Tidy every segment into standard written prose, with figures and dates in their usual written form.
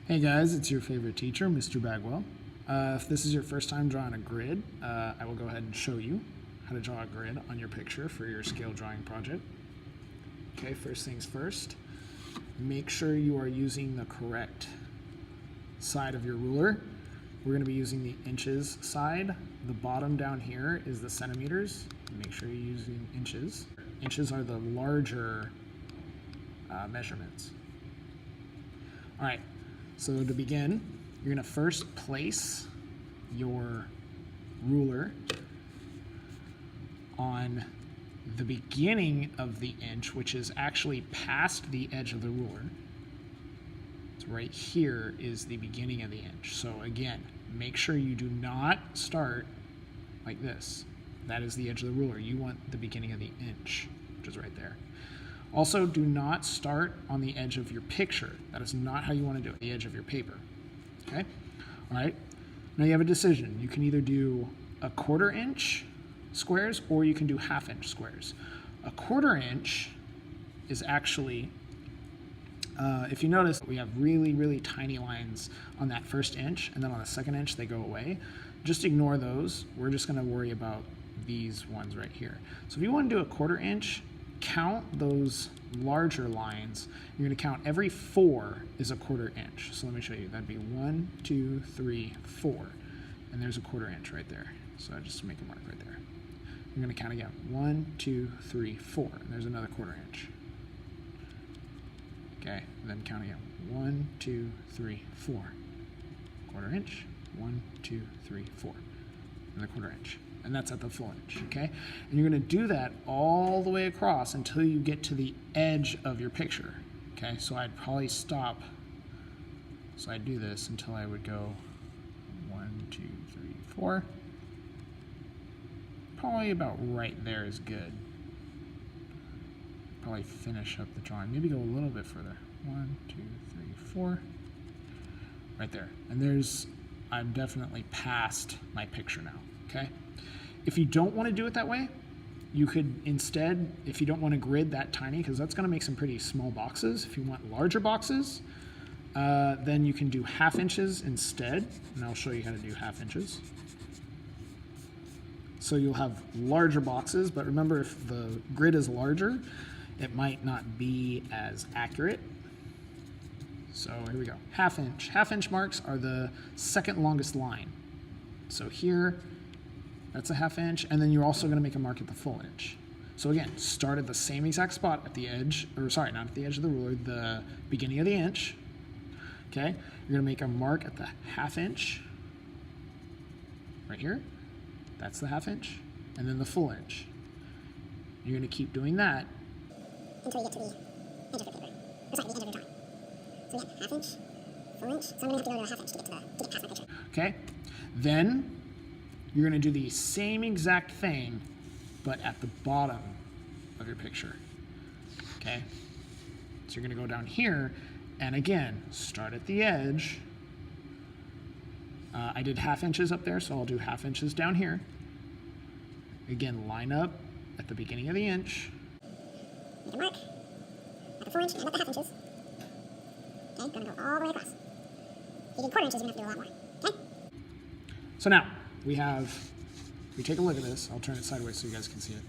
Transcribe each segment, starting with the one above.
Hey guys, it's your favorite teacher, Mr. Bagwell. If this is your first time drawing a grid, I will go ahead and show you how to draw a grid on your picture for your scale drawing project. Okay, first things first, make sure you are using the correct side of your ruler. We're going to be using the inches side. The bottom down here is the centimeters. Make sure you're using inches. Inches are the larger measurements. All right. So to begin, you're going to first place your ruler on the beginning of the inch, which is actually past the edge of the ruler. So right here is the beginning of the inch. So again, make sure you do not start like this. That is the edge of the ruler. You want the beginning of the inch, which is right there. Also, do not start on the edge of your picture. That is not how you want to do it, the edge of your paper. Okay? All right. Now you have a decision. You can either do a 1/4 inch squares or you can do 1/2 inch squares. A 1/4 inch is actually, if you notice, we have really, really tiny lines on that first inch, and then on the second inch they go away. Just ignore those. We're just going to worry about these ones right here. So if you want to do a 1/4 inch, count those larger lines. You're going to count every 4 is a 1/4 inch. So let me show you. That'd be 1, 2, 3, 4. And there's a 1/4 inch right there. So I just make a mark right there. You're going to count again. 1, 2, 3, 4. And there's another 1/4 inch. Okay, and then count again. 1, 2, 3, 4. 1/4 inch. 1, 2, 3, 4. And the 1/4 inch. And that's at the full inch, okay? And you're going to do that all the way across until you get to the edge of your picture, okay? So I'd probably stop. So I'd do this until I would go 1, 2, 3, 4. Probably about right there is good. Probably finish up the drawing. Maybe go a little bit further. 1, 2, 3, 4. Right there. And I'm definitely past my picture now, okay? If you don't want to do it that way, you could instead, if you don't want a grid that tiny, because that's going to make some pretty small boxes. If you want larger boxes, then you can do 1/2 inches instead, and I'll show you how to do 1/2 inches. So you'll have larger boxes, but remember, if the grid is larger, it might not be as accurate. So here we go, 1/2 inch. 1/2 inch marks are the second longest line. So here, that's a 1/2 inch, and then you're also going to make a mark at the full inch. So again, start at the same exact spot at the edge, or sorry, not at the edge of the ruler, the beginning of the inch. Okay, you're going to make a mark at the 1/2 inch, right here. That's the 1/2 inch, and then the full inch. You're going to keep doing that until you get to the edge of your paper. Or sorry, the edge of your drawing. So again, 1/2 inch, full inch. So I'm going to have to go to the 1/2 inch to get past my picture. Okay, then you're going to do the same exact thing, but at the bottom of your picture. Okay, so you're going to go down here, and again, start at the edge. I did 1/2 inches up there, so I'll do 1/2 inches down here. Again, line up at the beginning of the inch. Make a mark at the full inch and at the 1/2 inches. Okay, going to go all the way across. If you did 1/4 inches, you're going to have to do a lot more. Okay? So now, if we take a look at this, I'll turn it sideways so you guys can see it.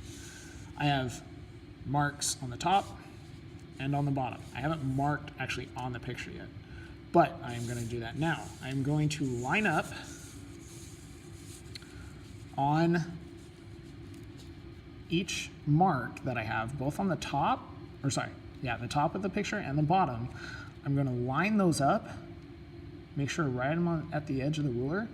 I have marks on the top and on the bottom. I haven't marked actually on the picture yet, but I am going to do that now. I'm going to line up on each mark that I have, both on the top, or sorry, yeah, the top of the picture and the bottom. I'm going to line those up, make sure right I'm at the edge of the ruler,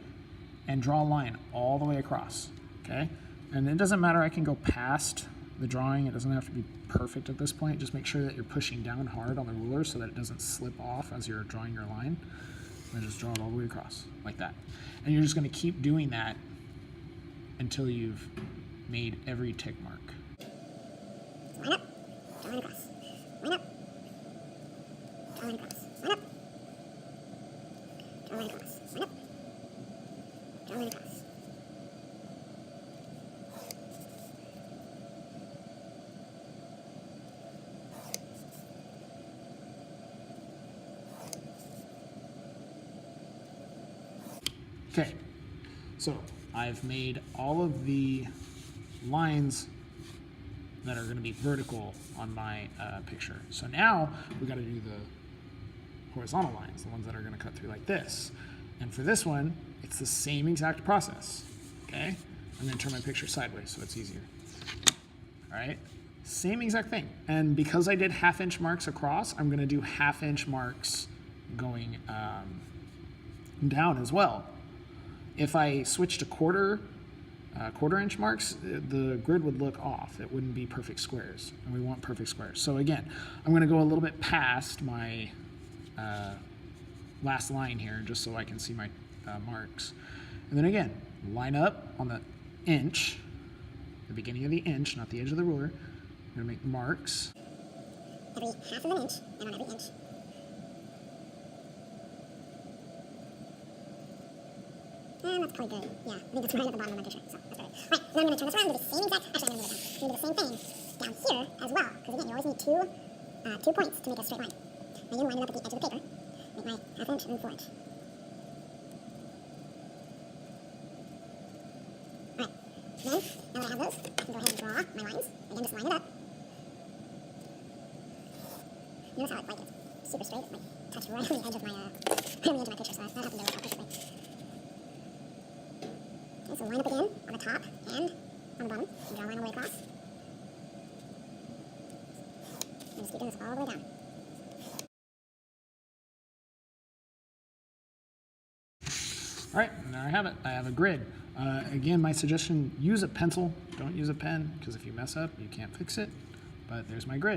and draw a line all the way across, okay? And it doesn't matter, I can go past the drawing. It doesn't have to be perfect at this point. Just make sure that you're pushing down hard on the ruler so that it doesn't slip off as you're drawing your line. And just draw it all the way across, like that. And you're just gonna keep doing that until you've made every tick mark. Line up, draw line across. Line up, draw line across. Line up, draw line across. Line up, draw line across. Okay, so I've made all of the lines that are going to be vertical on my picture. So now we got to do the horizontal lines, the ones that are going to cut through like this. And for this one, it's the same exact process. Okay, I'm going to turn my picture sideways so it's easier. All right, same exact thing. And because I did 1/2 inch marks across, I'm going to do 1/2 inch marks going down as well. If I switch to quarter inch marks, the grid would look off. It wouldn't be perfect squares, and we want perfect squares. So again, I'm going to go a little bit past my last line here, just so I can see my marks. And then again, line up on the inch, the beginning of the inch, not the edge of the ruler. I'm going to make marks. Every 1/2 of an inch, and on every inch. And that's probably good. Yeah, I think that's right at the bottom of my picture. So that's right. Right, then I'm going to turn this around and do the same exact, actually I'm going to do the same thing down here as well. Because again, you always need two points to make a straight line. Now you line it up at the edge of the paper. Make my 1/2 inch and then 4 inch. Alright, then, now that I have those, I can go ahead and draw my lines. Again, just line it up. Notice how it's super straight. It's like touch right on the edge of my picture, so that happened really perfectly. Okay, so line up again on the top and on the bottom. And draw a line all the way across. And just keep doing this all the way down. All right, and there I have it. I have a grid. Again, my suggestion, use a pencil. Don't use a pen, because if you mess up, you can't fix it. But there's my grid.